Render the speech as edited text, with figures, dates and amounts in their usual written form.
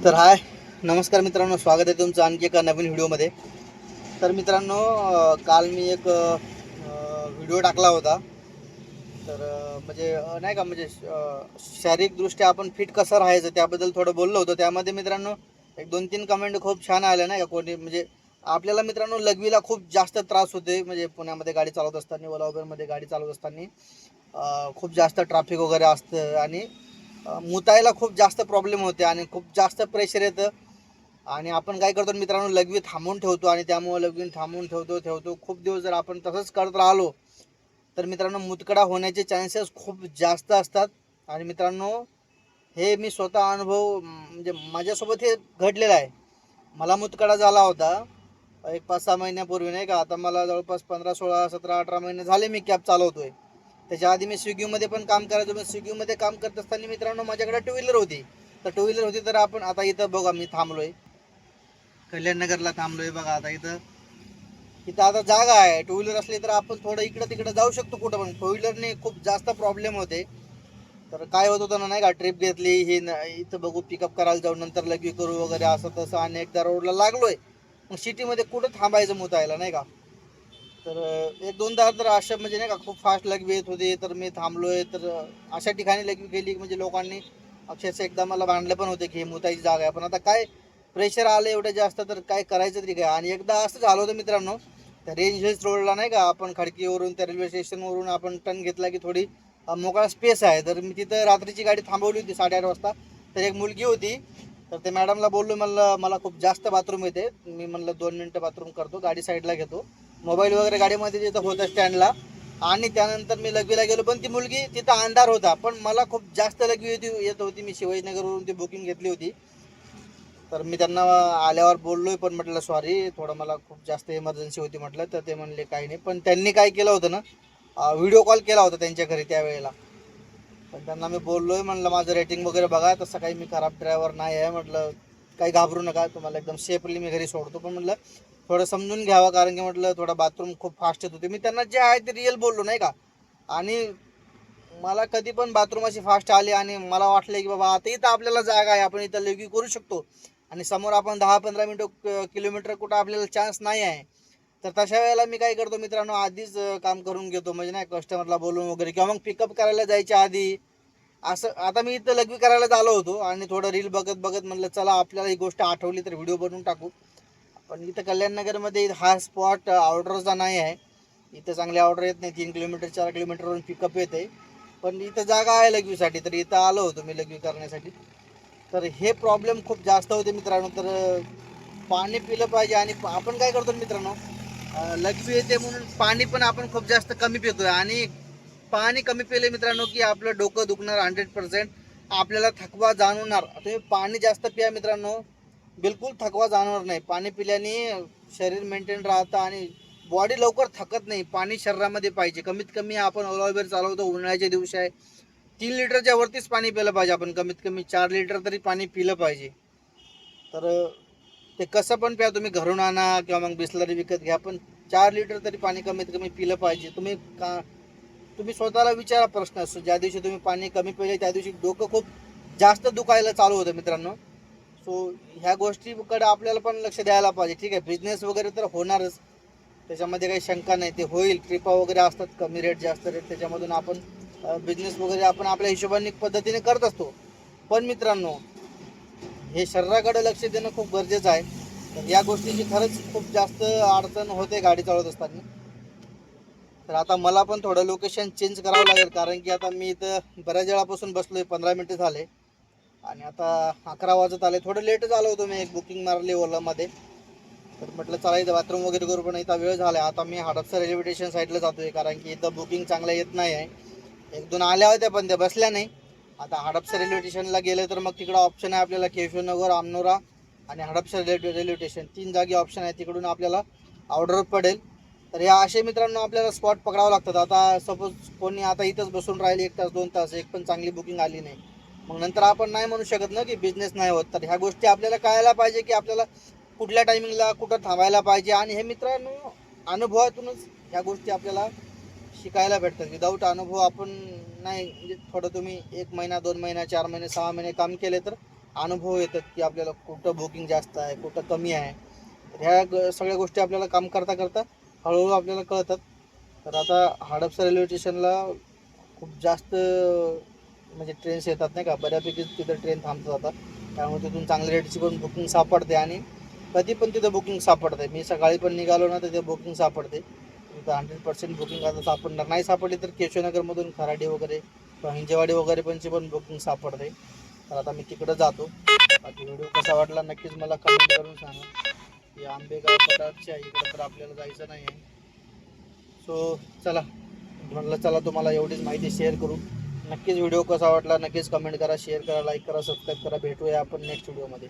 तर हाय नमस्कार मित्रांनो, स्वागत आहे तुमचं आणखी एका नवीन व्हिडिओमध्ये. तर मित्रांनो, काल मी एक व्हिडिओ टाकला होता. तर म्हणजे नाही का, म्हणजे शारीरिकदृष्ट्या आपण फिट कसं राहायचं त्याबद्दल थोडं बोललो होतो. त्यामध्ये मित्रांनो एक 2-3 कमेंट खूप छान आल्या, नाही का. कोणी म्हणजे आपल्याला मित्रांनो लघवीला खूप जास्त त्रास होते, म्हणजे पुण्यामध्ये गाडी चालवत असताना, ओला उबेरमध्ये गाडी चालवत असताना खूप जास्त ट्रॅफिक वगैरे असतं आणि मुतायला खूप जास्त प्रॉब्लेम होते आणि खूप जास्त प्रेशर येतं. आणि आपण काय करतो मित्रांनो, लघवी थांबवून ठेवतो आणि त्यामुळे लघवी थांबवून ठेवतो खूप दिवस. जर आपण तसंच करत राहिलो तर मित्रांनो मुतखडा होण्याचे चान्सेस खूप जास्त असतात. आणि मित्रांनो, हे मी स्वतः अनुभव म्हणजे माझ्यासोबत हे घडलेलं आहे. मला मुतखडा झाला होता एक 5-6 महिन्यापूर्वी, नाही का. आता मला जवळपास 15-16-17-18 महिने झाले मी कॅब चालवतोय. त्याच्या आधी मी स्विगीमध्ये पण काम करायचो. मी स्विगीमध्ये काम करत असताना मित्रांनो माझ्याकडे टू व्हीलर होती. तर टू व्हीलर होती तर आपण आता इथं बघा, मी थांबलोय कल्याणनगरला थांबलोय बघा. आता इथं इथं आता जागा आहे. टू व्हीलर असली तर आपण थोडं इकडं तिकडं जाऊ शकतो कुठं, पण फोर व्हीलरने खूप जास्त प्रॉब्लेम होते. तर काय होत होतं ना, नाही का, ट्रिप घेतली ही इथं बघू पिकअप करायला जाऊ, नंतर लगी करू वगैरे असं तसं, आणि एकदा रोडला लागलोय. मग सिटीमध्ये कुठं थांबायचं मुतायला, नाही का. तर एक दोनदा तर अशा म्हणजे नाही का खूप फास्ट लघवी येत होती, तर मी थांबलोय. तर अशा ठिकाणी लघवी गेली म्हणजे लोकांनी अक्षरशः एकदा मला भांडले पण होते की हे मुतायची जागा आहे. पण आता काय, प्रेशर आलं एवढं जास्त तर काय करायचं तरी काय. आणि एकदा असं झालं होतं मित्रांनो, त्या रेंज हिल्स रोडला, नाही का, आपण खडकीवरून त्या रेल्वे स्टेशनवरून आपण टर्न घेतला की थोडी मोकळा स्पेस आहे. तर मी तिथं रात्रीची गाडी थांबवली होती 8:30 वाजता. तर एक मुलगी होती. तर ते मॅडमला बोललो, म्हणलं मला खूप जास्त बाथरूम येते, मी म्हणलं 2 मिनटं बाथरूम करतो, गाडी साईडला घेतो. मोबाईल वगैरे गाडीमध्ये तिथं होतं स्टँडला. आणि त्यानंतर मी लघवीला गेलो, पण ती मुलगी तिथं अंधार होता, पण मला खूप जास्त लघवी येत होती. मी शिवाजीनगरवरून ती बुकिंग घेतली होती. तर मी त्यांना आल्यावर बोललोय, पण म्हटलं सॉरी, थोडं मला खूप जास्त इमर्जन्सी होती म्हटलं. तर ते म्हणले काही नाही. पण त्यांनी काय केलं होतं ना, व्हिडिओ कॉल केला होता त्यांच्या घरी त्यावेळेला. पण त्यांना मी बोललोय, म्हणलं माझं रेटिंग वगैरे बघा, तसं काही मी खराब ड्रायव्हर नाही आहे म्हटलं, काही घाबरू नका, तुम्हाला एकदम सेफली मी घरी सोडतो. पण म्हटलं थोडं समजून घ्यावं, कारण की म्हटलं थोडं बाथरूम खूप फास्ट येत होते. मी त्यांना जे आहे ते रिअल बोललो, नाही का. आणि मला कधी पण बाथरूम अशी फास्ट आली आणि मला वाटलं की बाबा आता इथं आपल्याला जागा आहे, आपण इथं लघवी करू शकतो, आणि समोर आपण 10-15 मिनटं किलोमीटर कुठं आपल्याला चान्स नाही आहे, तर तशा वेळेला मी काय करतो मित्रांनो, आधीच काम करून घेतो. म्हणजे नाही, कस्टमरला बोलून वगैरे, किंवा मग पिकअप करायला जायच्या आधी असं. आता मी इथं लघवी करायला आलो होतो आणि थोडं रील बघत बघत म्हणलं चला आपल्याला ही गोष्ट आठवली तर व्हिडिओ बनवून टाकू. पण इथं कल्याणनगरमध्ये हा स्पॉट ऑर्डरचा नाही आहे. इथं चांगली ऑर्डर येत नाही. 3 किलोमीटर 4 किलोमीटरवरून पिकअप येते. पण इथं जागा आहे लघवीसाठी, तर इथं आलो होतो मी लघवी करण्यासाठी. तर हे प्रॉब्लेम खूप जास्त होते मित्रांनो. तर पाणी पिलं पाहिजे. आणि आपण काय करतो मित्रांनो, लघवी येते म्हणून पाणी पण आपण खूप जास्त कमी पितोय. आणि पाणी कमी पिले मित्रांनो की आपलं डोकं दुखणार 100%, आपल्याला थकवा जाणवणार. तुम्ही पाणी जास्त पिया मित्रांनो, बिलकुल थकवा जाणवणार नाही. पाणी पिल्याने शरीर मेंटेन राहतं आणि बॉडी लवकर थकत नाही. पाणी शरीरामध्ये पाहिजे. कमीत कमी आपण ओला उबेर चालवतो, उन्हाळ्याचे दिवस आहे, 3 लिटरच्या वरतीच पाणी पिलं पाहिजे. आपण कमीत कमी 4 लिटर तरी पाणी पिलं पाहिजे. तर ते कसं पण प्या, तुम्ही घरून आणा किंवा मग बिसलरी विकत घ्या, पण 4 लिटर तरी पाणी कमीत कमी पिलं पाहिजे. तुम्ही स्वतःला विचारा प्रश्न असतो, ज्या दिवशी तुम्ही पाणी कमी पिले त्या दिवशी डोकं खूप जास्त दुखायला चालू होतं मित्रांनो. सो ह्या गोष्टीकडे आपल्याला पण लक्ष द्यायला पाहिजे. ठीक आहे, बिझनेस वगैरे तर होणारच, त्याच्यामध्ये काही शंका नाही, ते होईल. ट्रिपा वगैरे असतात, कमी रेट जास्त रेट, त्याच्यामधून आपण बिझनेस वगैरे आपण आपल्या हिशोबाने पद्धतीने करत असतो. पण मित्रांनो, हे शरीराकडे लक्ष देणं खूप गरजेचं आहे. तर या गोष्टीची खरंच खूप जास्त अडचण होते गाडी चालवत असताना. तर आता मला पण थोडं लोकेशन चेंज करावं लागेल, कारण की आता मी इथं बऱ्याच वेळापासून बसलोय, 15 मिनिटं झाले. आणि आता 11 वाजत आले. थोडं लेटच आलो होतो, मी एक बुकिंग मारली ओलामध्ये. तर म्हटलं चला इथं बाथरूम वगैरे करू, पण इथं वेळ झाला. आता मी हडपसर रेल्वे स्टेशन साईडला जातोय, कारण की इथं बुकिंग चांगलं येत नाही आहे. एक दोन आल्या होत्या पण त्या बसल्या नाही. आता हडपसर रेल्वे स्टेशनला गेले तर मग तिकडं ऑप्शन आहे आपल्याला केशवनगर, आमनोरा आणि हडपसर रेल्वे स्टेशन, 3 जागी ऑप्शन आहे. तिकडून आपल्याला ऑर्डर पडेल. तर या असे मित्रांनो आपल्याला स्पॉट पकडावं लागतात. आता सपोज कोणी आता इथंच बसून राहिले 1 तास 2 तास, एक पण चांगली बुकिंग आली नाही, मग नंतर आपण नाही म्हणू शकत ना की बिझनेस नाही होत. तर ह्या गोष्टी आपल्याला कळायला पाहिजे की आपल्याला कुठल्या टायमिंगला कुठं थांबायला पाहिजे. आणि हे मित्रांनो अनुभवातूनच ह्या गोष्टी आपल्याला शिकायला भेटतात. विदाऊट अनुभव आपण नाही, म्हणजे थोडं तुम्ही 1 महिना 2 महिना 4 महिने 6 महिने काम केले तर अनुभव येतात की आपल्याला कुठं बुकिंग जास्त आहे, कुठं कमी आहे. तर ह्या सगळ्या गोष्टी आपल्याला काम करता करता हळूहळू आपल्याला कळतात. तर आता हडपसर रेल्वे स्टेशनला खूप जास्त म्हणजे ट्रेन्स येतात नाही का, बऱ्यापैकी तिथं ट्रेन थांबतात आता. त्यामुळे तिथून चांगल्या रेटची पण बुकिंग सापडते आणि कधी पण तिथं बुकिंग सापडते. मी सकाळी पण निघालो ना तर तिथे बुकिंग सापडते. तिथं 100% बुकिंग आता सापडणार. नाही सापडली तर केशवनगरमधून खराडी वगैरे किंवा हिंजेवाडी वगैरे पण बुकिंग सापडते. तर आता मी तिकडं जातो. बाकी व्हिडिओ कसा वाटला नक्कीच मला कमेंट करून सांगा. की आंबेगाव पठारच्या इकडं तर आपल्याला जायचं नाही आहे. सो चला, म्हटलं चला तुम्हाला एवढीच माहिती शेअर करू. नक्कीच व्हिडिओ कसा वाटला नक्कीच कमेंट करा, शेअर करा, लाईक करा, सबस्क्राईब करा. भेटूया आपण नेक्स्ट व्हिडिओमध्ये.